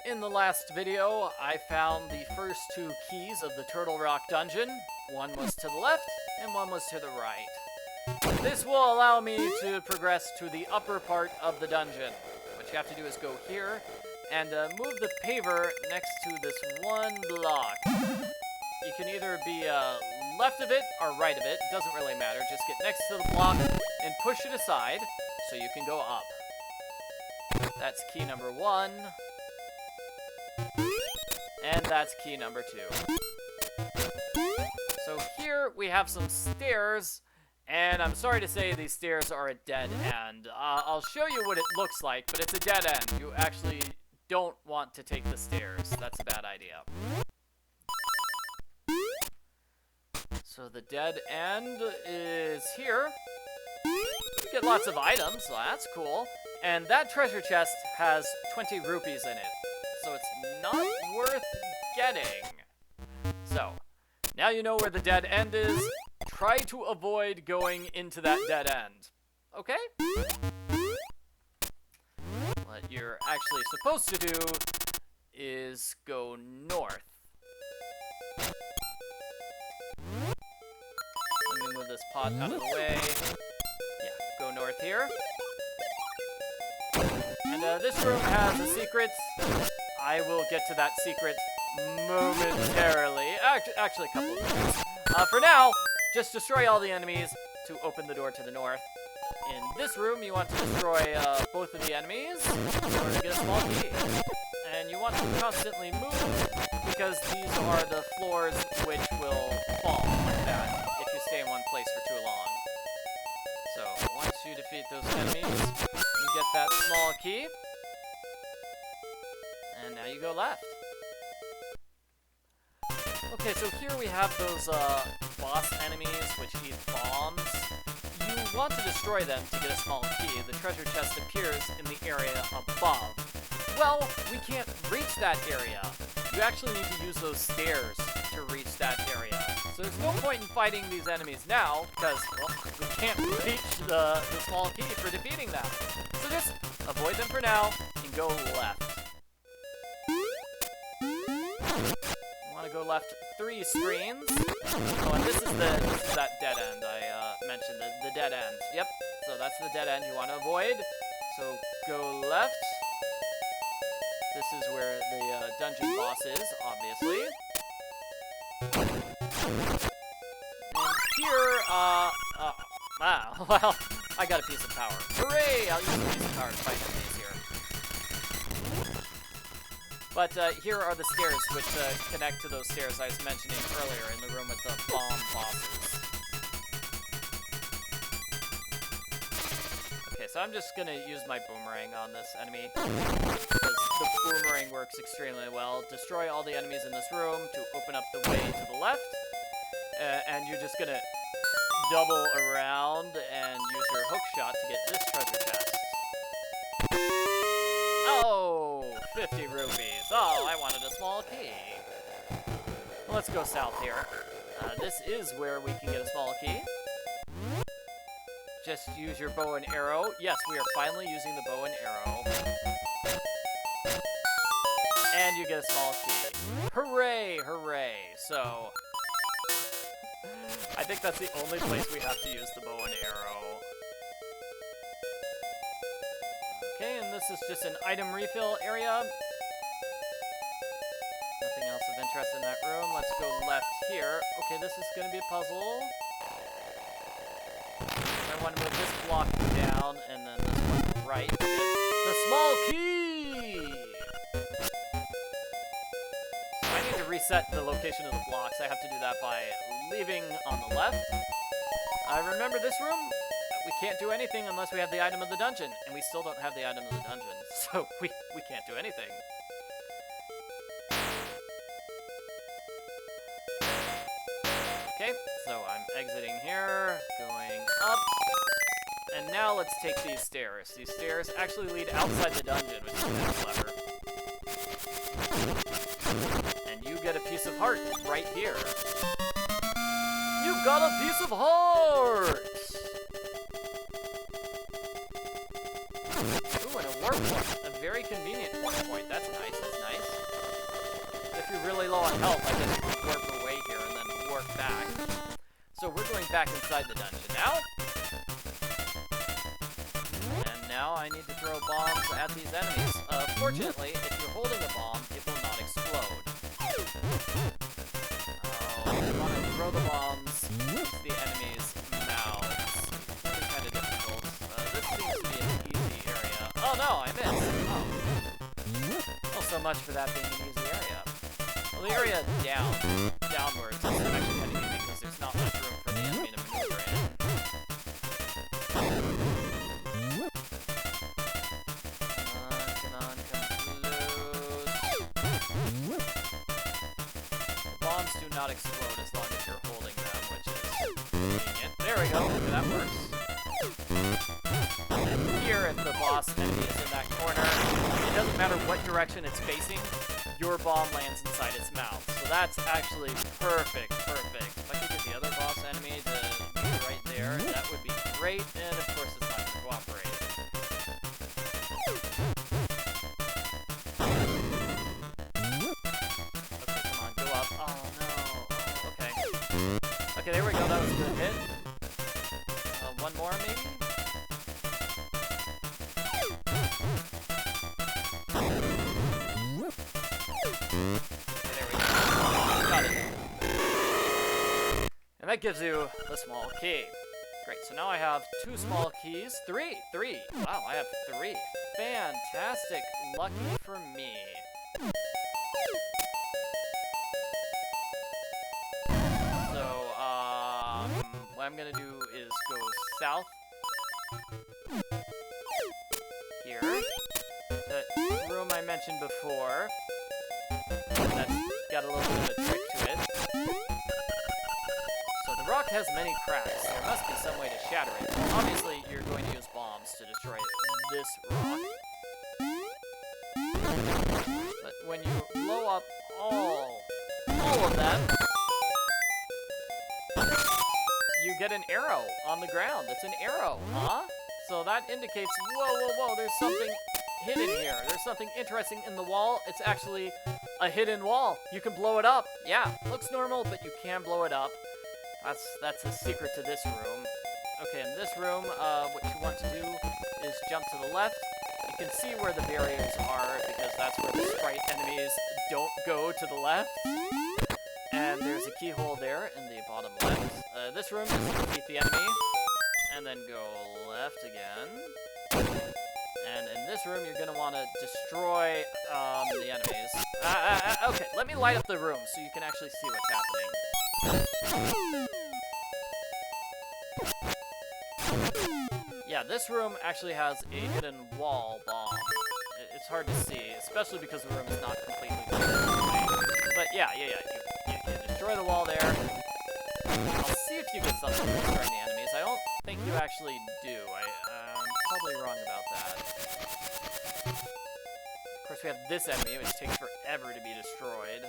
In the last video, I found the first two keys of the Turtle Rock dungeon. One was to the left, and one was to the right. This will allow me to progress to the upper part of the dungeon. What you have to do is go here, and move the paver next to this one block. You can either be left of it or right of it, it doesn't really matter. Just get next to the block and push it aside so you can go up. That's key number 1. And that's key number 2. So here we have some stairs, and I'm sorry to say these stairs are a dead end. I'll show you what it looks like, but it's a dead end. You actually don't want to take the stairs. That's a bad idea. So the dead end is here. You get lots of items, so that's cool. And that treasure chest has 20 rupees in it, so it's not worth getting. So, now you know where the dead end is. Try to avoid going into that dead end. Okay? What you're actually supposed to do is go north. Let me move this pot out of the way. Yeah, go north here. And this room has a secret. I will get to that secret momentarily. Actually, a couple of minutes. For now, just destroy all the enemies to open the door to the north. In this room, you want to destroy both of the enemies in order to get a small key. And you want to constantly move, because these are the floors which will fall like that if you stay in one place for too long. So, once you defeat those enemies, you get that small key. And now you go left. Okay, so here we have those boss enemies which eat bombs. You want to destroy them to get a small key. The treasure chest appears in the area above. Well, we can't reach that area. You actually need to use those stairs to reach that area. So there's no point in fighting these enemies now, because, well, we can't reach the small key for defeating them. So just avoid them for now and go left. You want to go left 3 screens. Oh, and this is that dead end I mentioned, the dead end. Yep, so that's the dead end you want to avoid. So go left. This is where the dungeon boss is, obviously. And here, well, I got a piece of power. Hooray! I'll use a piece of power to fight enemies here. But here are the stairs which connect to those stairs I was mentioning earlier in the room with the bomb bosses. Okay, so I'm just gonna use my boomerang on this enemy, because the boomerang works extremely well. Destroy all the enemies in this room to open up the way to the left, and you're just gonna double around and use your hook shot to get this treasure chest. Oh, 50 rupees. Oh, I wanted a small key. Well, let's go south here. This is where we can get a small key. Just use your bow and arrow. Yes, we are finally using the bow and arrow. And you get a small key. Hooray, hooray. So, I think that's the only place we have to use the bow and arrow. Okay, and this is just an item refill area. Nothing else of interest in that room. Let's go left here. Okay, this is going to be a puzzle. I want to move this block down, and then this one right to get the small key! I need to reset the location of the blocks. I have to do that by leaving on the left. Remember this room? We can't do anything unless we have the item of the dungeon, and we still don't have the item of the dungeon, so we can't do anything. Okay, so I'm exiting here, going up, and now let's take these stairs. These stairs actually lead outside the dungeon, which is kind of clever. And you get a piece of heart right here. You got a piece of heart! Ooh, and a warp point. A very convenient warp point. That's nice, that's nice. you're really low on health, I can warp away here and then warp back. So we're going back inside the dungeon now. And now I need to throw bombs at these enemies. Fortunately, if you're holding a bomb, it will not explode. You want to throw the bombs into the enemies' mouths. It's kind of difficult. This seems to be an easy area. Oh no, I missed. Oh. Well, so much for that being an easy area. Well, the area downwards is actually kind of easy because there's not much room for the enemy to maneuver in. Come on, come loose. The bombs do not explode as long as you're holding them, which is convenient. There we go, that works. And here, if the boss enemy is in that corner, it doesn't matter what direction it's facing, your bomb lands inside its mouth. So that's actually perfect. If I could get the other boss enemy to be right there, that would be great, and of course it's not going to cooperate. Okay, come on, go up. Oh no. Oh, okay. Okay, there we go, that was a good hit. One more, maybe? And that gives you the small key. Great, so now I have 2 small keys. 3! Wow, I have 3. Fantastic. Lucky for me. So, what I'm gonna do is go south. Here. That room I mentioned before. That's got a little bit of a trick to it. So the rock has many cracks. There must be some way to shatter it. Obviously, you're going to use bombs to destroy this rock. But when you blow up all of that, you get an arrow on the ground. It's an arrow, huh? So that indicates, whoa, there's something hidden here. There's something interesting in the wall. It's actually a hidden wall. You can blow it up. Yeah, looks normal, but you can blow it up. That's a secret to this room. Okay, in this room, what you want to do is jump to the left. You can see where the barriers are, because that's where the sprite enemies don't go to the left. And there's a keyhole there in the bottom left. This room is to defeat the enemy, and then go left again. And in this room, you're going to want to destroy the enemies. Okay, let me light up the room so you can actually see what's happening. Yeah, this room actually has a hidden wall bomb. It's hard to see, especially because the room is not completely clear. But yeah, you destroy the wall there. I'll see if you get something from destroying the enemies. I don't think you actually do. I'm probably wrong about that. Of course, we have this enemy, which takes forever to be destroyed.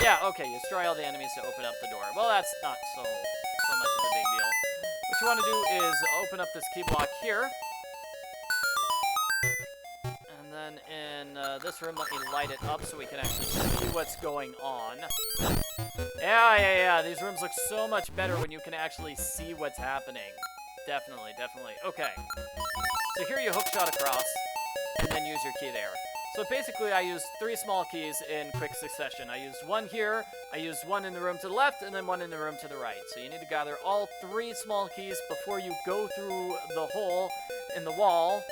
Yeah, okay, you destroy all the enemies to open up the door. Well, that's not so much of a big deal. What you want to do is open up this key block here. And then in this room, let me light it up so we can actually see what's going on. Yeah, these rooms look so much better when you can actually see what's happening. Definitely. Okay. So here you hookshot across, and then use your key there. So basically, I used 3 small keys in quick succession. I used one here, I used one in the room to the left, and then one in the room to the right. So you need to gather all 3 small keys before you go through the hole in the wall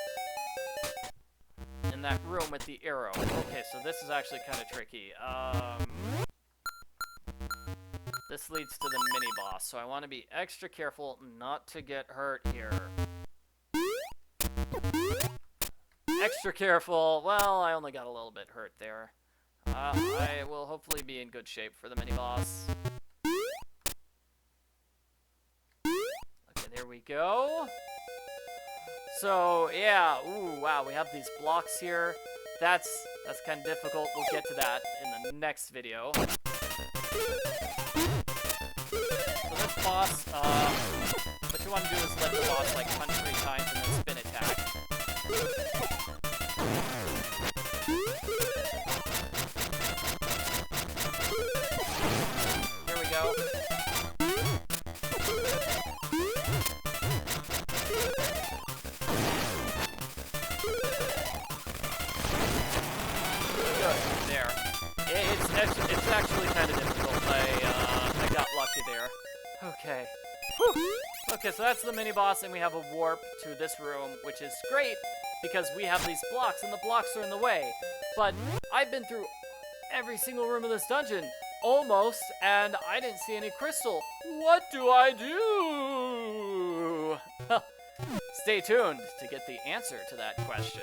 in that room with the arrow. Okay, so this is actually kind of tricky. This leads to the mini-boss, so I want to be extra careful not to get hurt here. Extra careful. Well, I only got a little bit hurt there. I will hopefully be in good shape for the mini-boss. Okay, there we go. So, yeah. Ooh, wow, we have these blocks here. That's kind of difficult. We'll get to that in the next video. So this boss, what you want to do is let the boss, like, punch 3 times and then spin attack. So that's the mini-boss, and we have a warp to this room, which is great, because we have these blocks, and the blocks are in the way. But I've been through every single room of this dungeon, almost, and I didn't see any crystal. What do I do? Stay tuned to get the answer to that question.